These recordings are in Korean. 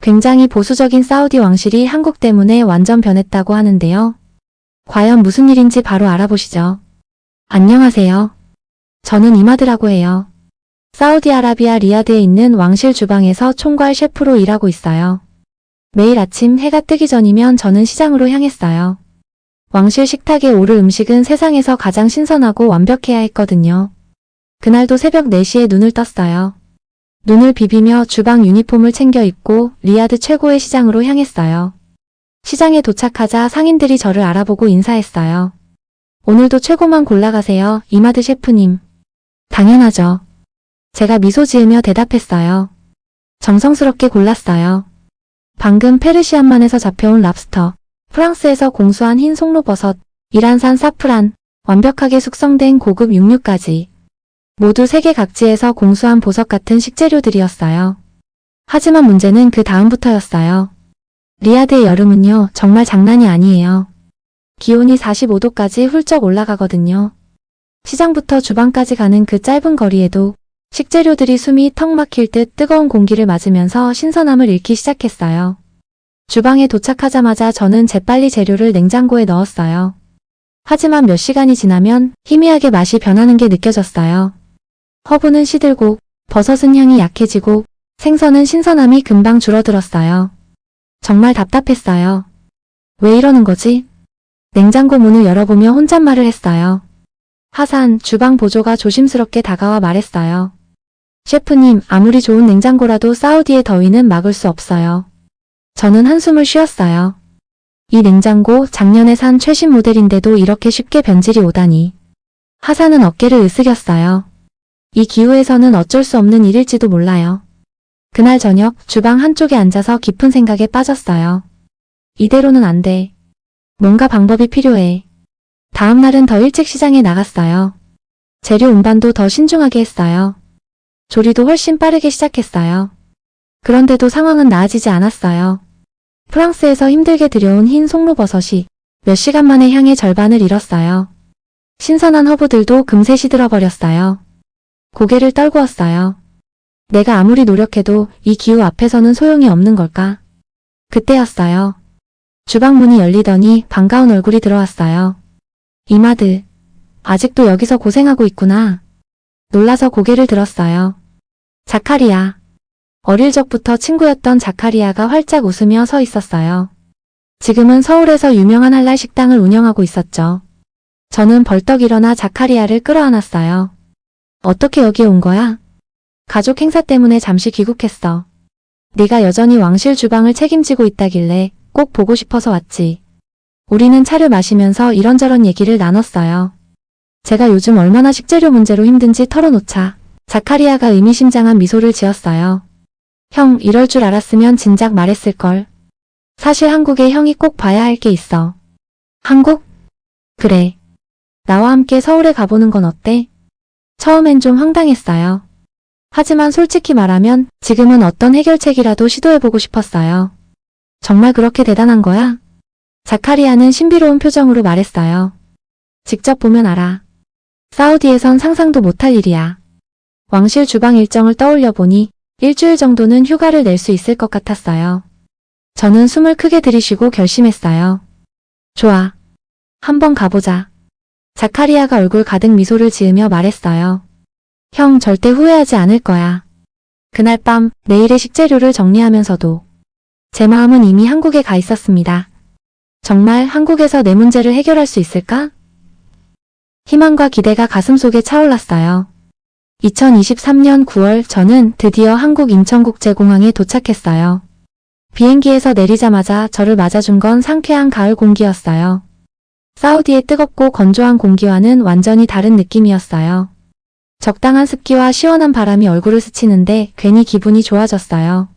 굉장히 보수적인 사우디 왕실이 한국 때문에 완전 변했다고 하는데요. 과연 무슨 일인지 바로 알아보시죠. 안녕하세요. 저는 이마드라고 해요. 사우디아라비아 리야드에 있는 왕실 주방에서 총괄 셰프로 일하고 있어요. 매일 아침 해가 뜨기 전이면 저는 시장으로 향했어요. 왕실 식탁에 오를 음식은 세상에서 가장 신선하고 완벽해야 했거든요. 그날도 새벽 4시에 눈을 떴어요. 눈을 비비며 주방 유니폼을 챙겨 입고 리야드 최고의 시장으로 향했어요. 시장에 도착하자 상인들이 저를 알아보고 인사했어요. 오늘도 최고만 골라가세요, 이마드 셰프님. 당연하죠. 제가 미소 지으며 대답했어요. 정성스럽게 골랐어요. 방금 페르시안만에서 잡혀온 랍스터, 프랑스에서 공수한 흰 송로버섯, 이란산 사프란, 완벽하게 숙성된 고급 육류까지. 모두 세계 각지에서 공수한 보석 같은 식재료들이었어요. 하지만 문제는 그 다음부터였어요. 리야드의 여름은요, 정말 장난이 아니에요. 기온이 45도까지 훌쩍 올라가거든요. 시장부터 주방까지 가는 그 짧은 거리에도 식재료들이 숨이 턱 막힐 듯 뜨거운 공기를 맞으면서 신선함을 잃기 시작했어요. 주방에 도착하자마자 저는 재빨리 재료를 냉장고에 넣었어요. 하지만 몇 시간이 지나면 희미하게 맛이 변하는 게 느껴졌어요. 허브는 시들고, 버섯은 향이 약해지고, 생선은 신선함이 금방 줄어들었어요. 정말 답답했어요. 왜 이러는 거지? 냉장고 문을 열어보며 혼잣말을 했어요. 하산, 주방 보조가 조심스럽게 다가와 말했어요. 셰프님, 아무리 좋은 냉장고라도 사우디의 더위는 막을 수 없어요. 저는 한숨을 쉬었어요. 이 냉장고 작년에 산 최신 모델인데도 이렇게 쉽게 변질이 오다니. 하산은 어깨를 으쓱였어요. 이 기후에서는 어쩔 수 없는 일일지도 몰라요. 그날 저녁 주방 한쪽에 앉아서 깊은 생각에 빠졌어요. 이대로는 안 돼. 뭔가 방법이 필요해. 다음 날은 더 일찍 시장에 나갔어요. 재료 운반도 더 신중하게 했어요. 조리도 훨씬 빠르게 시작했어요. 그런데도 상황은 나아지지 않았어요. 프랑스에서 힘들게 들여온 흰 송로버섯이 몇 시간 만에 향의 절반을 잃었어요. 신선한 허브들도 금세 시들어버렸어요. 고개를 떨구었어요. 내가 아무리 노력해도 이 기후 앞에서는 소용이 없는 걸까? 그때였어요. 주방 문이 열리더니 반가운 얼굴이 들어왔어요. 이마드, 아직도 여기서 고생하고 있구나. 놀라서 고개를 들었어요. 자카리아. 어릴 적부터 친구였던 자카리아가 활짝 웃으며 서 있었어요. 지금은 서울에서 유명한 할랄 식당을 운영하고 있었죠. 저는 벌떡 일어나 자카리아를 끌어안았어요. 어떻게 여기에 온 거야? 가족 행사 때문에 잠시 귀국했어. 네가 여전히 왕실 주방을 책임지고 있다길래 꼭 보고 싶어서 왔지. 우리는 차를 마시면서 이런저런 얘기를 나눴어요. 제가 요즘 얼마나 식재료 문제로 힘든지 털어놓자 자카리아가 의미심장한 미소를 지었어요. 형, 이럴 줄 알았으면 진작 말했을걸. 사실 한국에 형이 꼭 봐야 할 게 있어. 한국? 그래. 나와 함께 서울에 가보는 건 어때? 처음엔 좀 황당했어요. 하지만 솔직히 말하면 지금은 어떤 해결책이라도 시도해보고 싶었어요. 정말 그렇게 대단한 거야? 자카리아는 신비로운 표정으로 말했어요. 직접 보면 알아. 사우디에선 상상도 못할 일이야. 왕실 주방 일정을 떠올려 보니 일주일 정도는 휴가를 낼 수 있을 것 같았어요. 저는 숨을 크게 들이쉬고 결심했어요. 좋아. 한번 가보자. 자카리아가 얼굴 가득 미소를 지으며 말했어요. 형, 절대 후회하지 않을 거야. 그날 밤 내일의 식재료를 정리하면서도 제 마음은 이미 한국에 가 있었습니다. 정말 한국에서 내 문제를 해결할 수 있을까? 희망과 기대가 가슴속에 차올랐어요. 2023년 9월 저는 드디어 한국 인천국제공항에 도착했어요. 비행기에서 내리자마자 저를 맞아준 건 상쾌한 가을 공기였어요. 사우디의 뜨겁고 건조한 공기와는 완전히 다른 느낌이었어요. 적당한 습기와 시원한 바람이 얼굴을 스치는데 괜히 기분이 좋아졌어요.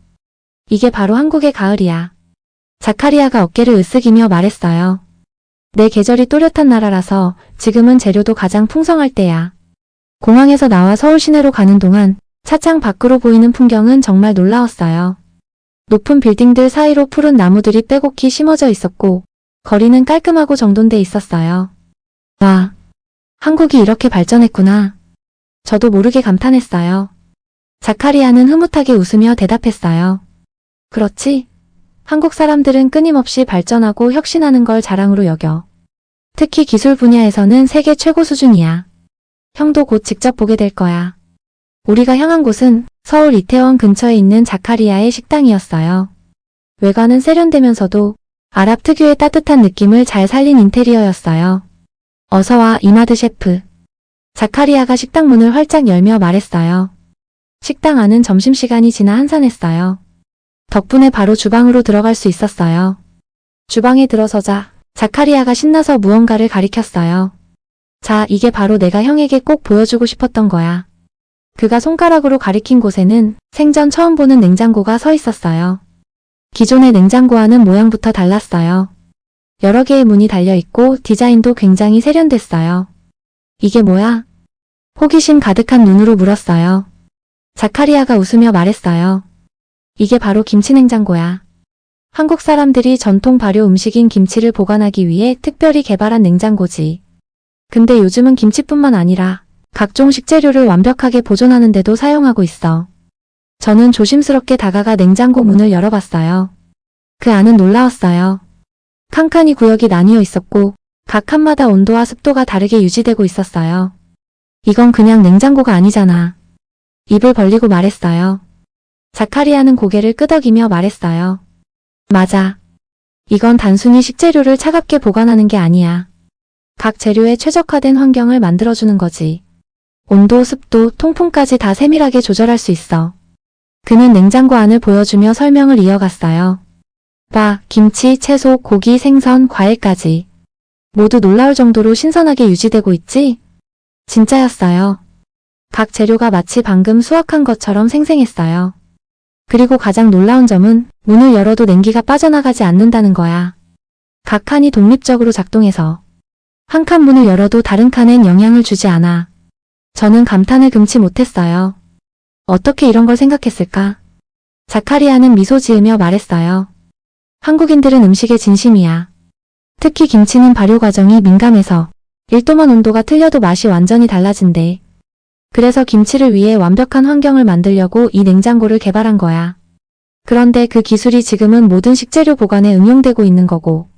이게 바로 한국의 가을이야. 자카리아가 어깨를 으쓱이며 말했어요. 내 계절이 또렷한 나라라서 지금은 재료도 가장 풍성할 때야. 공항에서 나와 서울 시내로 가는 동안 차창 밖으로 보이는 풍경은 정말 놀라웠어요. 높은 빌딩들 사이로 푸른 나무들이 빼곡히 심어져 있었고 거리는 깔끔하고 정돈돼 있었어요. 와, 한국이 이렇게 발전했구나. 저도 모르게 감탄했어요. 자카리아는 흐뭇하게 웃으며 대답했어요. 그렇지? 한국 사람들은 끊임없이 발전하고 혁신하는 걸 자랑으로 여겨. 특히 기술 분야에서는 세계 최고 수준이야. 형도 곧 직접 보게 될 거야. 우리가 향한 곳은 서울 이태원 근처에 있는 자카리아의 식당이었어요. 외관은 세련되면서도 아랍 특유의 따뜻한 느낌을 잘 살린 인테리어였어요. 어서와 이마드 셰프. 자카리아가 식당 문을 활짝 열며 말했어요. 식당 안은 점심시간이 지나 한산했어요. 덕분에 바로 주방으로 들어갈 수 있었어요. 주방에 들어서자 자카리아가 신나서 무언가를 가리켰어요. 자, 이게 바로 내가 형에게 꼭 보여주고 싶었던 거야. 그가 손가락으로 가리킨 곳에는 생전 처음 보는 냉장고가 서 있었어요. 기존의 냉장고와는 모양부터 달랐어요. 여러 개의 문이 달려있고 디자인도 굉장히 세련됐어요. 이게 뭐야? 호기심 가득한 눈으로 물었어요. 자카리아가 웃으며 말했어요. 이게 바로 김치냉장고야. 한국 사람들이 전통 발효 음식인 김치를 보관하기 위해 특별히 개발한 냉장고지. 근데 요즘은 김치뿐만 아니라 각종 식재료를 완벽하게 보존하는 데도 사용하고 있어. 저는 조심스럽게 다가가 냉장고 문을 열어봤어요. 그 안은 놀라웠어요. 칸칸이 구역이 나뉘어 있었고 각 칸마다 온도와 습도가 다르게 유지되고 있었어요. 이건 그냥 냉장고가 아니잖아. 입을 벌리고 말했어요. 자카리아는 고개를 끄덕이며 말했어요. 맞아. 이건 단순히 식재료를 차갑게 보관하는 게 아니야. 각 재료에 최적화된 환경을 만들어주는 거지. 온도, 습도, 통풍까지 다 세밀하게 조절할 수 있어. 그는 냉장고 안을 보여주며 설명을 이어갔어요. 봐, 김치, 채소, 고기, 생선, 과일까지. 모두 놀라울 정도로 신선하게 유지되고 있지? 진짜였어요. 각 재료가 마치 방금 수확한 것처럼 생생했어요. 그리고 가장 놀라운 점은 문을 열어도 냉기가 빠져나가지 않는다는 거야. 각 칸이 독립적으로 작동해서 한 칸 문을 열어도 다른 칸엔 영향을 주지 않아. 저는 감탄을 금치 못했어요. 어떻게 이런 걸 생각했을까? 자카리아는 미소 지으며 말했어요. 한국인들은 음식에 진심이야. 특히 김치는 발효 과정이 민감해서 1도만 온도가 틀려도 맛이 완전히 달라진대. 그래서 김치를 위해 완벽한 환경을 만들려고 이 냉장고를 개발한 거야. 그런데 그 기술이 지금은 모든 식재료 보관에 응용되고 있는 거고.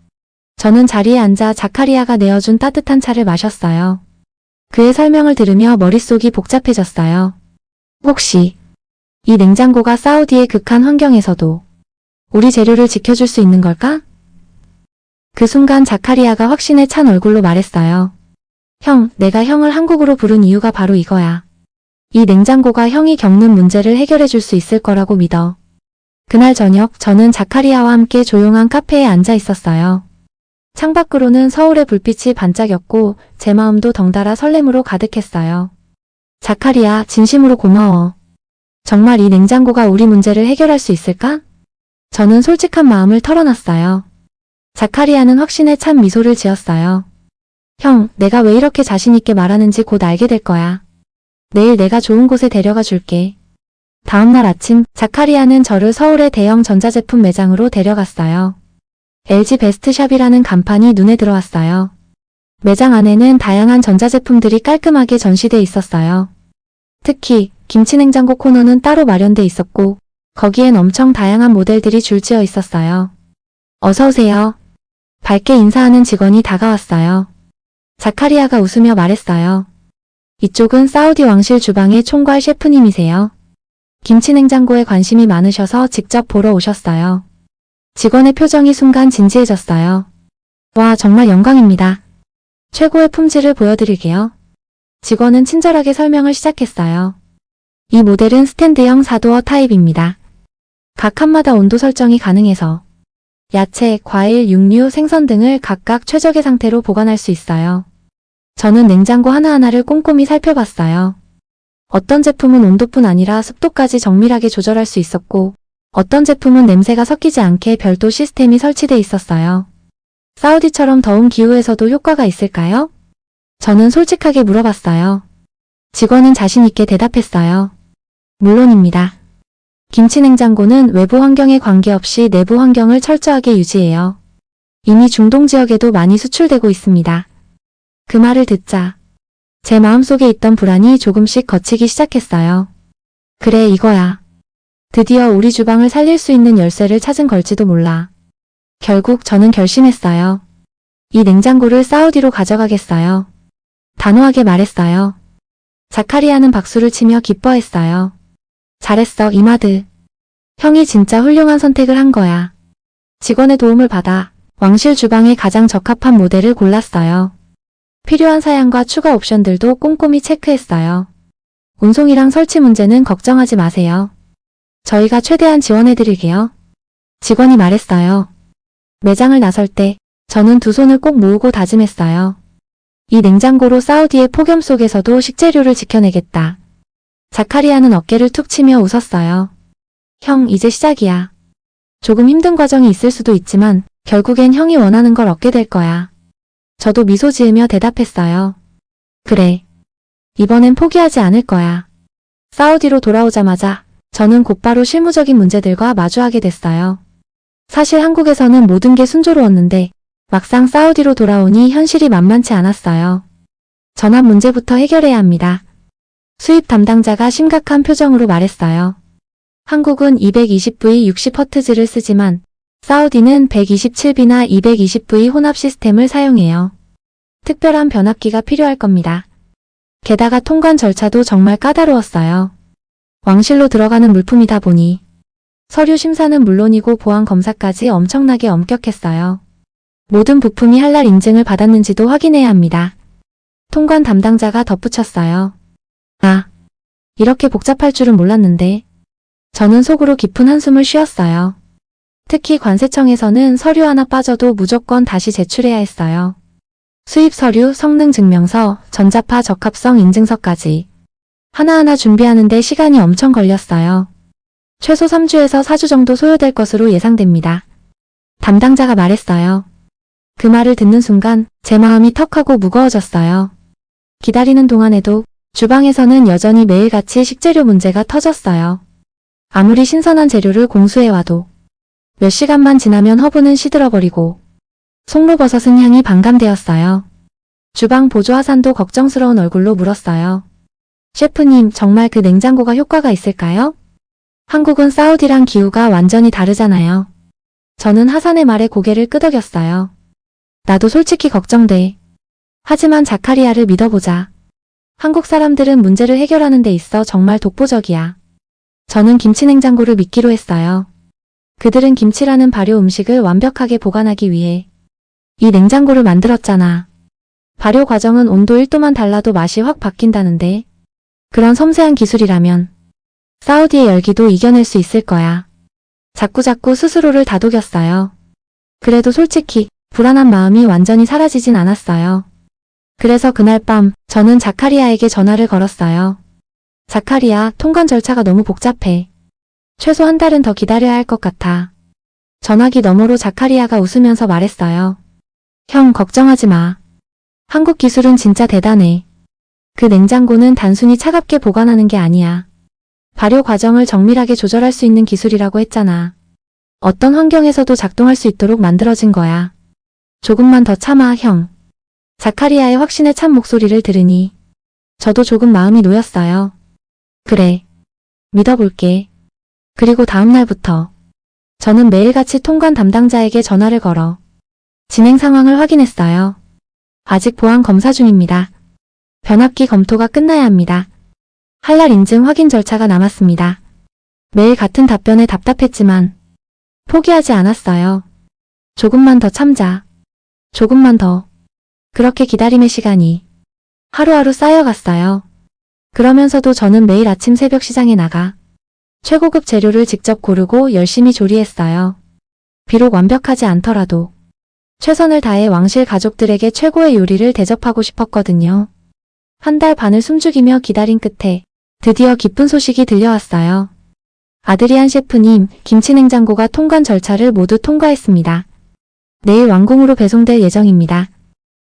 저는 자리에 앉아 자카리아가 내어준 따뜻한 차를 마셨어요. 그의 설명을 들으며 머릿속이 복잡해졌어요. 혹시 이 냉장고가 사우디의 극한 환경에서도 우리 재료를 지켜줄 수 있는 걸까? 그 순간 자카리아가 확신에 찬 얼굴로 말했어요. 형, 내가 형을 한국으로 부른 이유가 바로 이거야. 이 냉장고가 형이 겪는 문제를 해결해 줄 수 있을 거라고 믿어. 그날 저녁 저는 자카리아와 함께 조용한 카페에 앉아 있었어요. 창밖으로는 서울의 불빛이 반짝였고 제 마음도 덩달아 설렘으로 가득했어요. 자카리아, 진심으로 고마워. 정말 이 냉장고가 우리 문제를 해결할 수 있을까? 저는 솔직한 마음을 털어놨어요. 자카리아는 확신에 찬 미소를 지었어요. 형, 내가 왜 이렇게 자신있게 말하는지 곧 알게 될 거야. 내일 내가 좋은 곳에 데려가 줄게. 다음날 아침, 자카리아는 저를 서울의 대형 전자제품 매장으로 데려갔어요. LG 베스트샵이라는 간판이 눈에 들어왔어요. 매장 안에는 다양한 전자제품들이 깔끔하게 전시돼 있었어요. 특히 김치냉장고 코너는 따로 마련돼 있었고 거기엔 엄청 다양한 모델들이 줄지어 있었어요. 어서오세요. 밝게 인사하는 직원이 다가왔어요. 자카리아가 웃으며 말했어요. 이쪽은 사우디 왕실 주방의 총괄 셰프님이세요. 김치냉장고에 관심이 많으셔서 직접 보러 오셨어요. 직원의 표정이 순간 진지해졌어요. 와, 정말 영광입니다. 최고의 품질을 보여드릴게요. 직원은 친절하게 설명을 시작했어요. 이 모델은 스탠드형 4도어 타입입니다. 각 칸마다 온도 설정이 가능해서 야채, 과일, 육류, 생선 등을 각각 최적의 상태로 보관할 수 있어요. 저는 냉장고 하나하나를 꼼꼼히 살펴봤어요. 어떤 제품은 온도뿐 아니라 습도까지 정밀하게 조절할 수 있었고 어떤 제품은 냄새가 섞이지 않게 별도 시스템이 설치돼 있었어요. 사우디처럼 더운 기후에서도 효과가 있을까요? 저는 솔직하게 물어봤어요. 직원은 자신있게 대답했어요. 물론입니다. 김치냉장고는 외부 환경에 관계없이 내부 환경을 철저하게 유지해요. 이미 중동 지역에도 많이 수출되고 있습니다. 그 말을 듣자 제 마음속에 있던 불안이 조금씩 걷히기 시작했어요. 그래, 이거야. 드디어 우리 주방을 살릴 수 있는 열쇠를 찾은 걸지도 몰라. 결국 저는 결심했어요. 이 냉장고를 사우디로 가져가겠어요. 단호하게 말했어요. 자카리아는 박수를 치며 기뻐했어요. 잘했어, 이마드. 형이 진짜 훌륭한 선택을 한 거야. 직원의 도움을 받아 왕실 주방에 가장 적합한 모델을 골랐어요. 필요한 사양과 추가 옵션들도 꼼꼼히 체크했어요. 운송이랑 설치 문제는 걱정하지 마세요. 저희가 최대한 지원해드릴게요. 직원이 말했어요. 매장을 나설 때 저는 두 손을 꼭 모으고 다짐했어요. 이 냉장고로 사우디의 폭염 속에서도 식재료를 지켜내겠다. 자카리아는 어깨를 툭 치며 웃었어요. 형, 이제 시작이야. 조금 힘든 과정이 있을 수도 있지만 결국엔 형이 원하는 걸 얻게 될 거야. 저도 미소 지으며 대답했어요. 그래. 이번엔 포기하지 않을 거야. 사우디로 돌아오자마자 저는 곧바로 실무적인 문제들과 마주하게 됐어요. 사실 한국에서는 모든 게 순조로웠는데 막상 사우디로 돌아오니 현실이 만만치 않았어요. 전압 문제부터 해결해야 합니다. 수입 담당자가 심각한 표정으로 말했어요. 한국은 220V 60Hz를 쓰지만 사우디는 127V나 220V 혼합 시스템을 사용해요. 특별한 변압기가 필요할 겁니다. 게다가 통관 절차도 정말 까다로웠어요. 왕실로 들어가는 물품이다 보니 서류 심사는 물론이고 보안 검사까지 엄청나게 엄격했어요. 모든 부품이 할랄 인증을 받았는지도 확인해야 합니다. 통관 담당자가 덧붙였어요. 아, 이렇게 복잡할 줄은 몰랐는데. 저는 속으로 깊은 한숨을 쉬었어요. 특히 관세청에서는 서류 하나 빠져도 무조건 다시 제출해야 했어요. 수입 서류, 성능 증명서, 전자파 적합성 인증서까지. 하나하나 준비하는데 시간이 엄청 걸렸어요. 최소 3주에서 4주 정도 소요될 것으로 예상됩니다. 담당자가 말했어요. 그 말을 듣는 순간 제 마음이 턱하고 무거워졌어요. 기다리는 동안에도 주방에서는 여전히 매일같이 식재료 문제가 터졌어요. 아무리 신선한 재료를 공수해와도 몇 시간만 지나면 허브는 시들어버리고 송로버섯은 향이 반감되었어요. 주방 보조 하산도 걱정스러운 얼굴로 물었어요. 셰프님, 정말 그 냉장고가 효과가 있을까요? 한국은 사우디랑 기후가 완전히 다르잖아요. 저는 하산의 말에 고개를 끄덕였어요. 나도 솔직히 걱정돼. 하지만 자카리아를 믿어보자. 한국 사람들은 문제를 해결하는 데 있어 정말 독보적이야. 저는 김치냉장고를 믿기로 했어요. 그들은 김치라는 발효 음식을 완벽하게 보관하기 위해 이 냉장고를 만들었잖아. 발효 과정은 온도 1도만 달라도 맛이 확 바뀐다는데 그런 섬세한 기술이라면 사우디의 열기도 이겨낼 수 있을 거야. 자꾸자꾸 스스로를 다독였어요. 그래도 솔직히 불안한 마음이 완전히 사라지진 않았어요. 그래서 그날 밤 저는 자카리아에게 전화를 걸었어요. 자카리아, 통관 절차가 너무 복잡해. 최소 한 달은 더 기다려야 할 것 같아. 전화기 너머로 자카리아가 웃으면서 말했어요. 형, 걱정하지 마. 한국 기술은 진짜 대단해. 그 냉장고는 단순히 차갑게 보관하는 게 아니야. 발효 과정을 정밀하게 조절할 수 있는 기술이라고 했잖아. 어떤 환경에서도 작동할 수 있도록 만들어진 거야. 조금만 더 참아, 형. 자카리아의 확신에 찬 목소리를 들으니 저도 조금 마음이 놓였어요. 그래. 믿어볼게. 그리고 다음 날부터 저는 매일같이 통관 담당자에게 전화를 걸어 진행 상황을 확인했어요. 아직 보안 검사 중입니다. 변압기 검토가 끝나야 합니다. 할랄 인증 확인 절차가 남았습니다. 매일 같은 답변에 답답했지만 포기하지 않았어요. 조금만 더 참자. 조금만 더. 그렇게 기다림의 시간이 하루하루 쌓여갔어요. 그러면서도 저는 매일 아침 새벽 시장에 나가 최고급 재료를 직접 고르고 열심히 조리했어요. 비록 완벽하지 않더라도 최선을 다해 왕실 가족들에게 최고의 요리를 대접하고 싶었거든요. 한 달 반을 숨죽이며 기다린 끝에 드디어 기쁜 소식이 들려왔어요. 아드리안 셰프님, 김치냉장고가 통관 절차를 모두 통과했습니다. 내일 왕궁으로 배송될 예정입니다.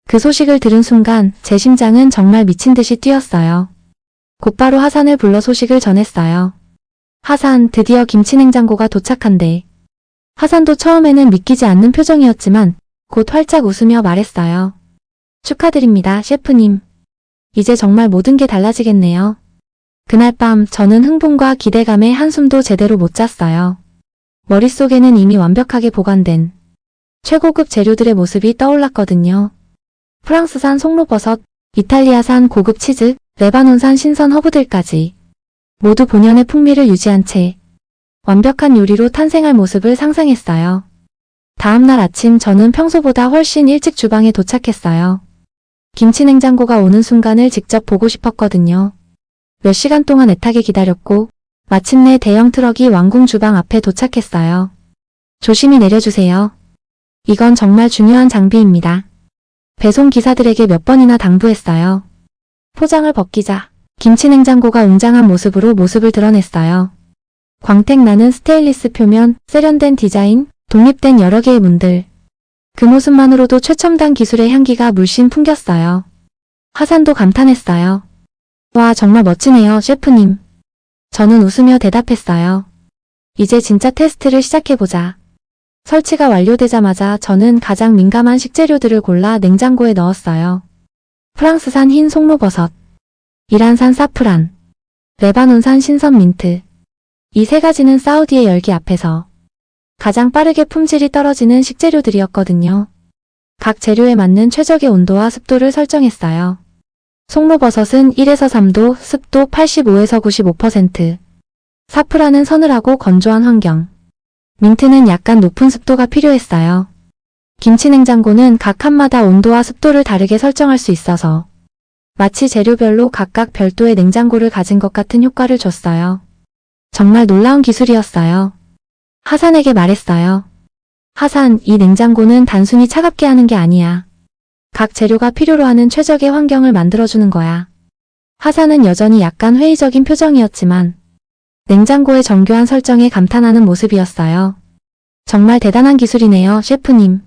그 소식을 들은 순간 제 심장은 정말 미친 듯이 뛰었어요. 곧바로 하산을 불러 소식을 전했어요. 하산, 드디어 김치냉장고가 도착한대. 하산도 처음에는 믿기지 않는 표정이었지만 곧 활짝 웃으며 말했어요. 축하드립니다, 셰프님. 이제 정말 모든 게 달라지겠네요. 그날 밤 저는 흥분과 기대감에 한숨도 제대로 못 잤어요. 머릿속에는 이미 완벽하게 보관된 최고급 재료들의 모습이 떠올랐거든요. 프랑스산 송로버섯, 이탈리아산 고급 치즈, 레바논산 신선 허브들까지 모두 본연의 풍미를 유지한 채 완벽한 요리로 탄생할 모습을 상상했어요. 다음날 아침 저는 평소보다 훨씬 일찍 주방에 도착했어요. 김치 냉장고가 오는 순간을 직접 보고 싶었거든요. 몇 시간 동안 애타게 기다렸고 마침내 대형 트럭이 왕궁 주방 앞에 도착했어요. 조심히 내려주세요. 이건 정말 중요한 장비입니다. 배송 기사들에게 몇 번이나 당부했어요. 포장을 벗기자 김치 냉장고가 웅장한 모습으로 모습을 드러냈어요. 광택 나는 스테인리스 표면, 세련된 디자인, 독립된 여러 개의 문들. 그 모습만으로도 최첨단 기술의 향기가 물씬 풍겼어요. 하산도 감탄했어요. 와, 정말 멋지네요, 셰프님. 저는 웃으며 대답했어요. 이제 진짜 테스트를 시작해보자. 설치가 완료되자마자 저는 가장 민감한 식재료들을 골라 냉장고에 넣었어요. 프랑스산 흰 송로버섯, 이란산 사프란, 레바논산 신선 민트. 이 세 가지는 사우디의 열기 앞에서 가장 빠르게 품질이 떨어지는 식재료들이었거든요. 각 재료에 맞는 최적의 온도와 습도를 설정했어요. 송로버섯은 1에서 3도, 습도 85에서 95%. 사프란은 서늘하고 건조한 환경. 민트는 약간 높은 습도가 필요했어요. 김치 냉장고는 각 칸마다 온도와 습도를 다르게 설정할 수 있어서 마치 재료별로 각각 별도의 냉장고를 가진 것 같은 효과를 줬어요. 정말 놀라운 기술이었어요. 하산에게 말했어요. 하산, 이 냉장고는 단순히 차갑게 하는 게 아니야. 각 재료가 필요로 하는 최적의 환경을 만들어주는 거야. 하산은 여전히 약간 회의적인 표정이었지만 냉장고의 정교한 설정에 감탄하는 모습이었어요. 정말 대단한 기술이네요, 셰프님.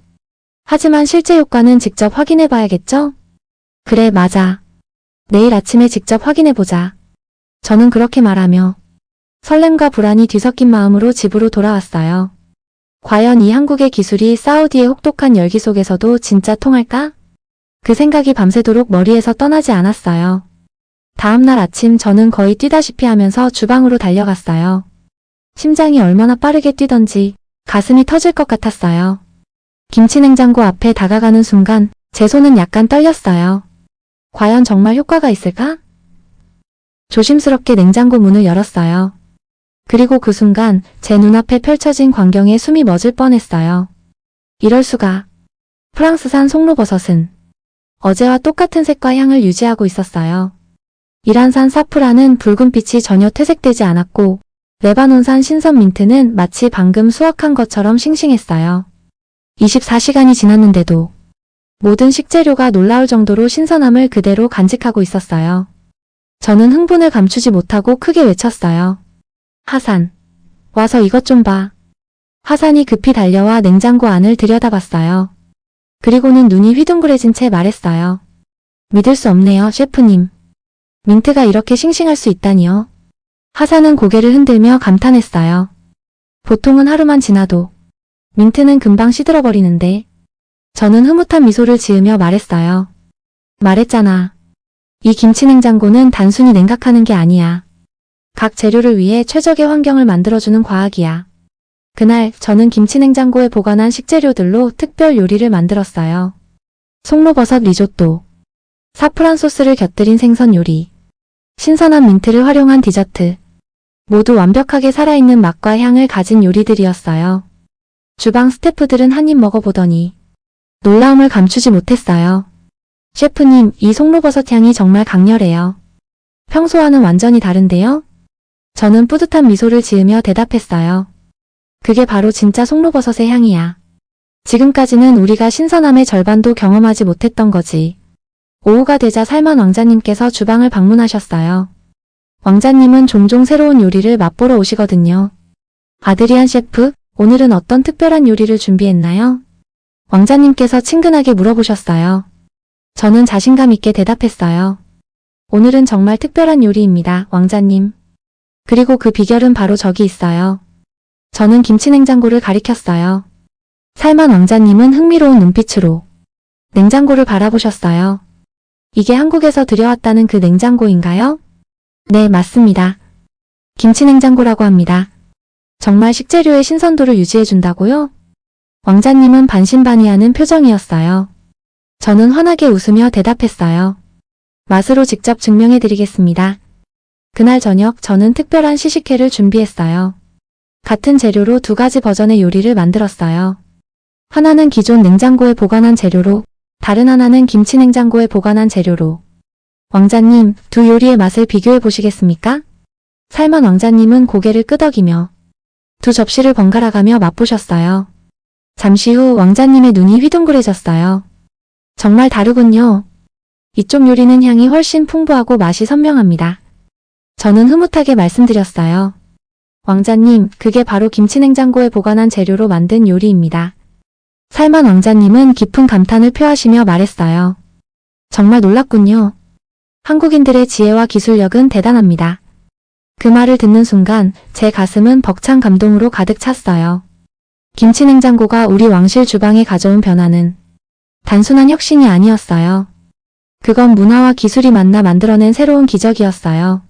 하지만 실제 효과는 직접 확인해봐야겠죠? 그래, 맞아. 내일 아침에 직접 확인해보자. 저는 그렇게 말하며 설렘과 불안이 뒤섞인 마음으로 집으로 돌아왔어요. 과연 이 한국의 기술이 사우디의 혹독한 열기 속에서도 진짜 통할까? 그 생각이 밤새도록 머리에서 떠나지 않았어요. 다음날 아침 저는 거의 뛰다시피 하면서 주방으로 달려갔어요. 심장이 얼마나 빠르게 뛰던지 가슴이 터질 것 같았어요. 김치 냉장고 앞에 다가가는 순간 제 손은 약간 떨렸어요. 과연 정말 효과가 있을까? 조심스럽게 냉장고 문을 열었어요. 그리고 그 순간 제 눈앞에 펼쳐진 광경에 숨이 멎을 뻔했어요. 이럴 수가. 프랑스산 송로버섯은 어제와 똑같은 색과 향을 유지하고 있었어요. 이란산 사프란은 붉은빛이 전혀 퇴색되지 않았고 레바논산 신선 민트는 마치 방금 수확한 것처럼 싱싱했어요. 24시간이 지났는데도 모든 식재료가 놀라울 정도로 신선함을 그대로 간직하고 있었어요. 저는 흥분을 감추지 못하고 크게 외쳤어요. 하산, 와서 이것 좀 봐. 하산이 급히 달려와 냉장고 안을 들여다봤어요. 그리고는 눈이 휘둥그레진 채 말했어요. 믿을 수 없네요, 셰프님. 민트가 이렇게 싱싱할 수 있다니요. 하산은 고개를 흔들며 감탄했어요. 보통은 하루만 지나도 민트는 금방 시들어버리는데 저는 흐뭇한 미소를 지으며 말했어요. 말했잖아. 이 김치 냉장고는 단순히 냉각하는 게 아니야. 각 재료를 위해 최적의 환경을 만들어주는 과학이야. 그날 저는 김치 냉장고에 보관한 식재료들로 특별 요리를 만들었어요. 송로버섯 리조또, 사프란 소스를 곁들인 생선 요리, 신선한 민트를 활용한 디저트. 모두 완벽하게 살아있는 맛과 향을 가진 요리들이었어요. 주방 스태프들은 한 입 먹어보더니 놀라움을 감추지 못했어요. 셰프님, 이 송로버섯 향이 정말 강렬해요. 평소와는 완전히 다른데요? 저는 뿌듯한 미소를 지으며 대답했어요. 그게 바로 진짜 송로버섯의 향이야. 지금까지는 우리가 신선함의 절반도 경험하지 못했던 거지. 오후가 되자 살만 왕자님께서 주방을 방문하셨어요. 왕자님은 종종 새로운 요리를 맛보러 오시거든요. 아드리안 셰프, 오늘은 어떤 특별한 요리를 준비했나요? 왕자님께서 친근하게 물어보셨어요. 저는 자신감 있게 대답했어요. 오늘은 정말 특별한 요리입니다, 왕자님. 그리고 그 비결은 바로 저기 있어요. 저는 김치 냉장고를 가리켰어요. 살만 왕자님은 흥미로운 눈빛으로 냉장고를 바라보셨어요. 이게 한국에서 들여왔다는 그 냉장고인가요? 네, 맞습니다. 김치냉장고라고 합니다. 정말 식재료의 신선도를 유지해준다고요? 왕자님은 반신반의하는 표정이었어요. 저는 환하게 웃으며 대답했어요. 맛으로 직접 증명해드리겠습니다. 그날 저녁 저는 특별한 시식회를 준비했어요. 같은 재료로 2가지 버전의 요리를 만들었어요. 하나는 기존 냉장고에 보관한 재료로, 다른 하나는 김치 냉장고에 보관한 재료로. 왕자님, 두 요리의 맛을 비교해 보시겠습니까? 살만 왕자님은 고개를 끄덕이며 두 접시를 번갈아 가며 맛보셨어요. 잠시 후 왕자님의 눈이 휘둥그레졌어요. 정말 다르군요. 이쪽 요리는 향이 훨씬 풍부하고 맛이 선명합니다. 저는 흐뭇하게 말씀드렸어요. 왕자님, 그게 바로 김치냉장고에 보관한 재료로 만든 요리입니다. 살만 왕자님은 깊은 감탄을 표하시며 말했어요. 정말 놀랍군요. 한국인들의 지혜와 기술력은 대단합니다. 그 말을 듣는 순간 제 가슴은 벅찬 감동으로 가득 찼어요. 김치냉장고가 우리 왕실 주방에 가져온 변화는 단순한 혁신이 아니었어요. 그건 문화와 기술이 만나 만들어낸 새로운 기적이었어요.